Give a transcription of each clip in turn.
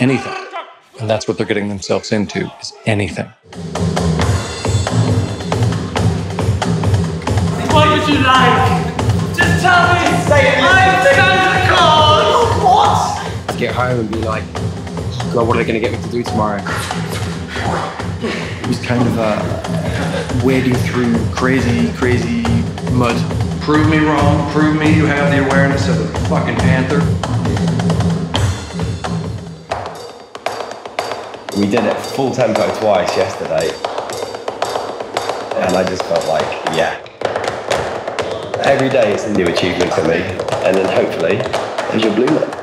anything. And that's what they're getting themselves into, is anything. What would you like? Just tell me! Say it! I'm Santa Claus! What? Get home and be like, God, what are they going to get me to do tomorrow? It was kind of wading through crazy mud. Prove me wrong, prove me you have the awareness of a fucking panther. We did it full tempo twice yesterday. And I just felt like, yeah. Every day it's a new achievement for me. And then hopefully, there's your blue man.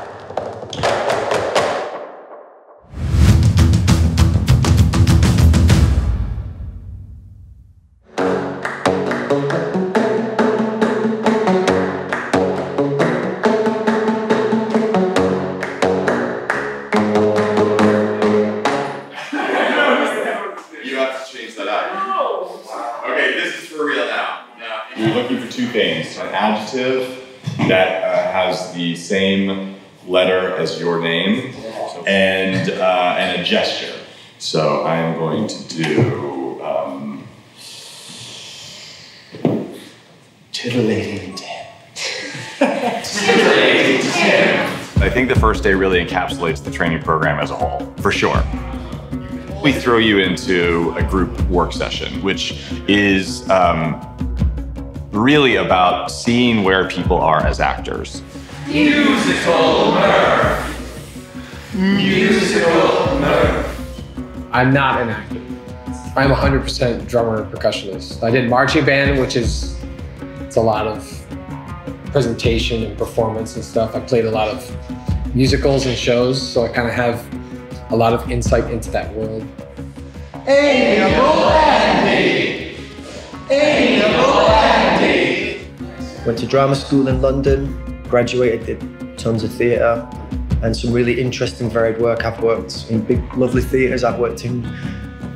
An adjective that has the same letter as your name, and a gesture. So I am going to do titillating Tim. Titillating Tim. I think the first day really encapsulates the training program as a whole, for sure. We throw you into a group work session, which is really about seeing where people are as actors. Musical nerve. Musical nerve. I'm not an actor. I'm 100% drummer and percussionist. I did marching band, which is it's a lot of presentation and performance and stuff. I played a lot of musicals and shows, so I kind of have a lot of insight into that world. Amiable Andy. Amiable Andy. Went to drama school in London, graduated, did tons of theatre and some really interesting varied work. I've worked in big, lovely theatres, I've worked in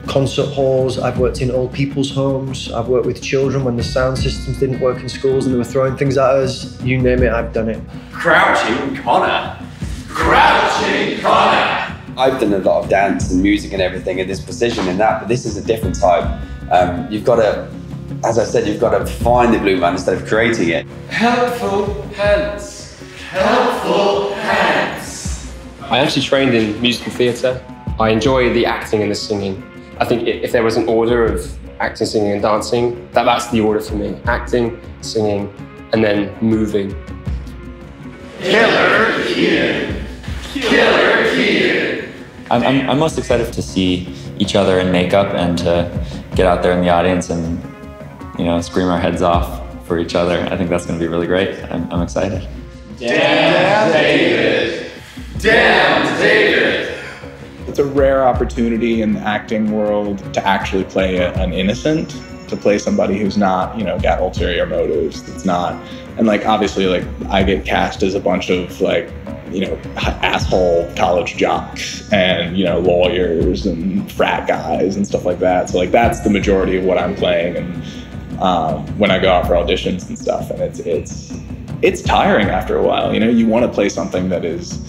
concert halls, I've worked in old people's homes, I've worked with children when the sound systems didn't work in schools and they were throwing things at us. You name it, I've done it. Crouching Connor. Crouching Connor. I've done a lot of dance and music and everything, and there's precision in that, but this is a different type. You've got to, as I said, you've got to find the blue man instead of creating it. Helpful hands. Helpful hands. I actually trained in musical theatre. I enjoy the acting and the singing. I think if there was an order of acting, singing, and dancing, that's the order for me. Acting, singing, and then moving. Killer Keaton. Killer Keaton. I'm most excited to see each other in makeup and to get out there in the audience and, you know, scream our heads off for each other. I think that's going to be really great. I'm excited. Damn David. Damn David. It's a rare opportunity in the acting world to actually play an innocent, to play somebody who's not, you know, got ulterior motives, that's not, and like, obviously, like, I get cast as a bunch of, like, you know, asshole college jocks and, you know, lawyers and frat guys and stuff like that. So like, that's the majority of what I'm playing. And when I go out for auditions and stuff, and it's tiring after a while, you know, you want to play something that's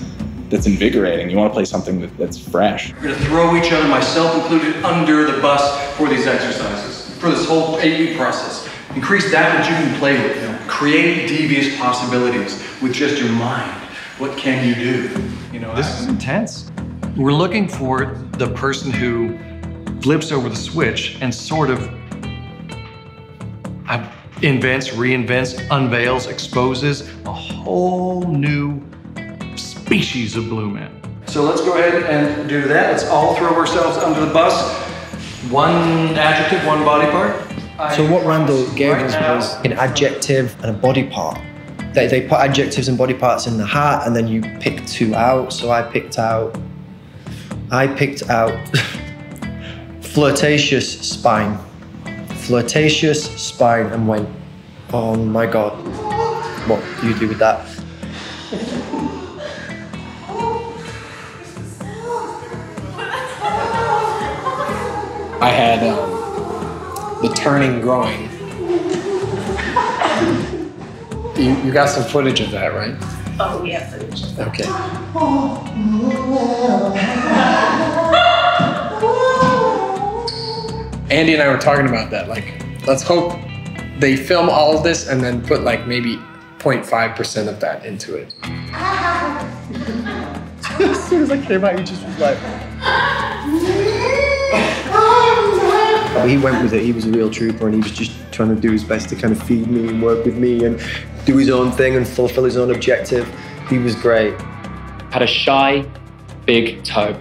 invigorating. You want to play something that's fresh. We're going to throw each other, myself included, under the bus for these exercises, for this whole 8-week process. Increase that which you can play with. You know, create devious possibilities with just your mind. What can you do? You know, this is intense. We're looking for the person who flips over the switch and sort of invents, reinvents, unveils, exposes a whole new species of blue man. So let's go ahead and do that. Let's all throw ourselves under the bus. One adjective, one body part. So what Randall gave us was an adjective and a body part. They put adjectives and body parts in the hat and then you pick 2 out. So I picked out flirtatious spine. Flirtatious spine, and went, oh my God, what do you do with that? I had the turning groin. You got some footage of that, right? Oh, yeah, footage. Okay. Andy and I were talking about that. Like, let's hope they film all of this and then put like maybe 0.5% of that into it. As soon as I came out, he just was like... He went with it. He was a real trooper, and he was just trying to do his best to kind of feed me and work with me and do his own thing and fulfill his own objective. He was great. Had a shy, big toe.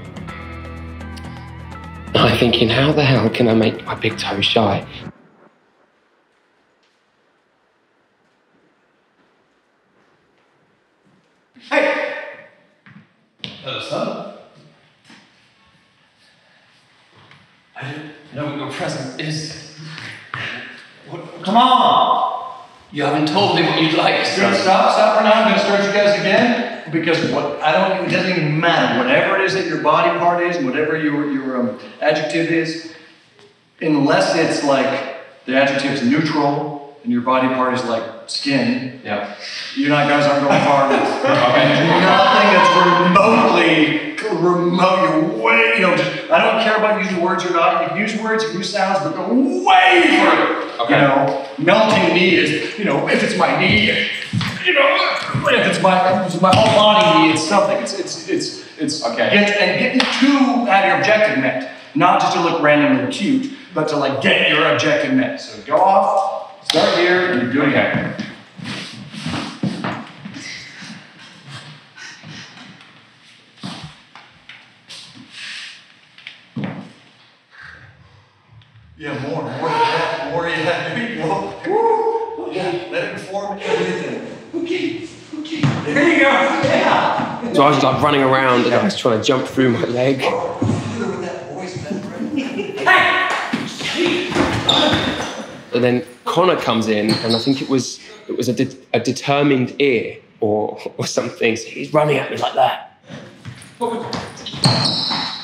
And I'm thinking, how the hell can I make my big toe shy? Hey! Hello, son. I didn't know what your present is. Come on! You haven't told me what you'd like. Stop for now. I'm going to start you guys again. Because it doesn't even matter. Whatever it is that your body part is, whatever your adjective is, unless it's like the adjective's neutral and your body part is like skin, yeah, you guys aren't going far enough. Nothing that's remote, you're way, just, I don't care about using words or not. You can use words, you can use sounds, but go way further. Okay. Melting knee is, if it's my knee, if it's my whole body knee, it's something. It's okay. Getting to have your objective met, not just to look randomly cute, but to like get your objective met. So go off, start here, and do it again. Yeah, more. Yeah, there you go. Woo! Yeah, let it inform everything. Okay. There you go. Yeah. So I was like running around and I was trying to jump through my leg. And then Connor comes in, and I think it was a determined ear or something. So he's running at me like that.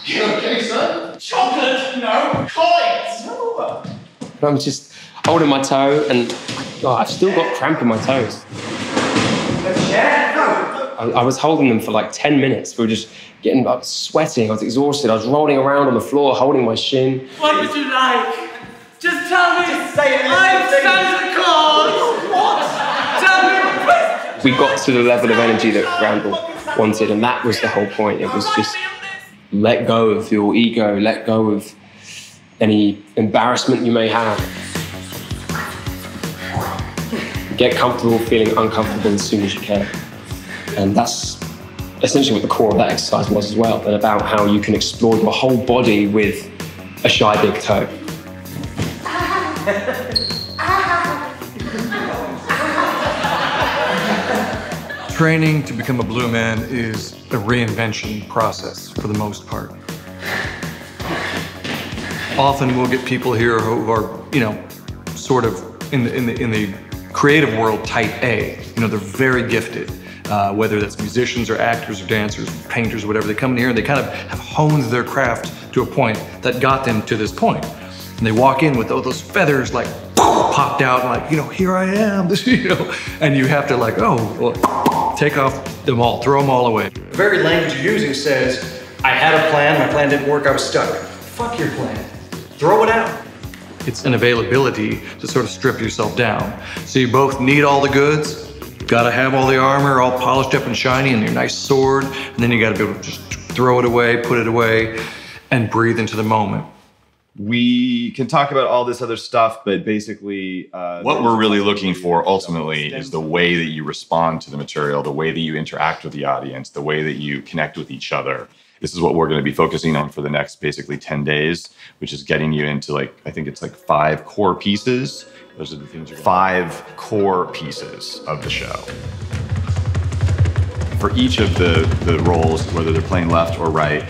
You okay, son? Chocolate? No. Coins? No. And I'm just holding my toe, and I've still got cramp in my toes. I was holding them for like 10 minutes. We were just getting sweating. I was exhausted. I was rolling around on the floor, holding my shin. What would you like? Just tell me. Just say it. I'm Santa Claus. What? Tell me your present. We got to the level of energy that Randall wanted, and that was the whole point. It was just let go of your ego, let go of any embarrassment you may have. Get comfortable feeling uncomfortable as soon as you can. And that's essentially what the core of that exercise was as well, and about how you can explore your whole body with a shy big toe. Training to become a blue man is a reinvention process for the most part. Often we'll get people here who are, sort of in the creative world type A. They're very gifted, whether that's musicians or actors or dancers, painters, whatever. They come in here and they kind of have honed their craft to a point that got them to this point. And they walk in with those feathers like popped out, and like, here I am, and you have to like, take off them all, throw them all away. The very language you're using says, I had a plan, my plan didn't work, I was stuck. Fuck your plan, throw it out. It's an availability to sort of strip yourself down. So you both need all the goods, gotta have all the armor, all polished up and shiny, and your nice sword, and then you gotta be able to just throw it away, put it away, and breathe into the moment. We can talk about all this other stuff, but basically what we're really looking for ultimately is the way that you respond to the material, the way that you interact with the audience, the way that you connect with each other. This is what we're going to be focusing on for the next basically 10 days, which is getting you into I think it's 5 core pieces. Those are the things 5 core pieces of the show. For each of the roles, whether they're playing left or right,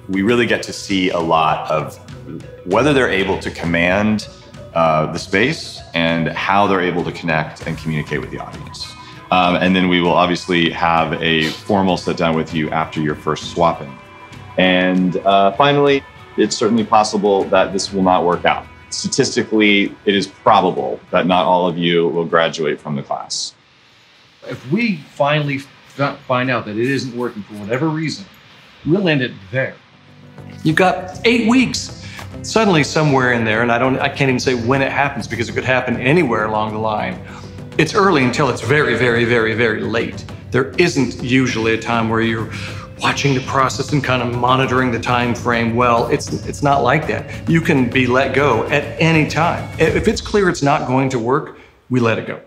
we really get to see a lot of whether they're able to command the space and how they're able to connect and communicate with the audience. And then we will obviously have a formal sit down with you after your first swapping. And finally, it's certainly possible that this will not work out. Statistically, it is probable that not all of you will graduate from the class. If we finally find out that it isn't working for whatever reason, we'll end it there. You've got 8 weeks. Suddenly somewhere in there, and I can't even say when it happens because it could happen anywhere along the line. It's early until it's very, very, very, very late. There isn't usually a time where you're watching the process and kind of monitoring the time frame. Well, it's not like that. You can be let go at any time. If it's clear it's not going to work, we let it go.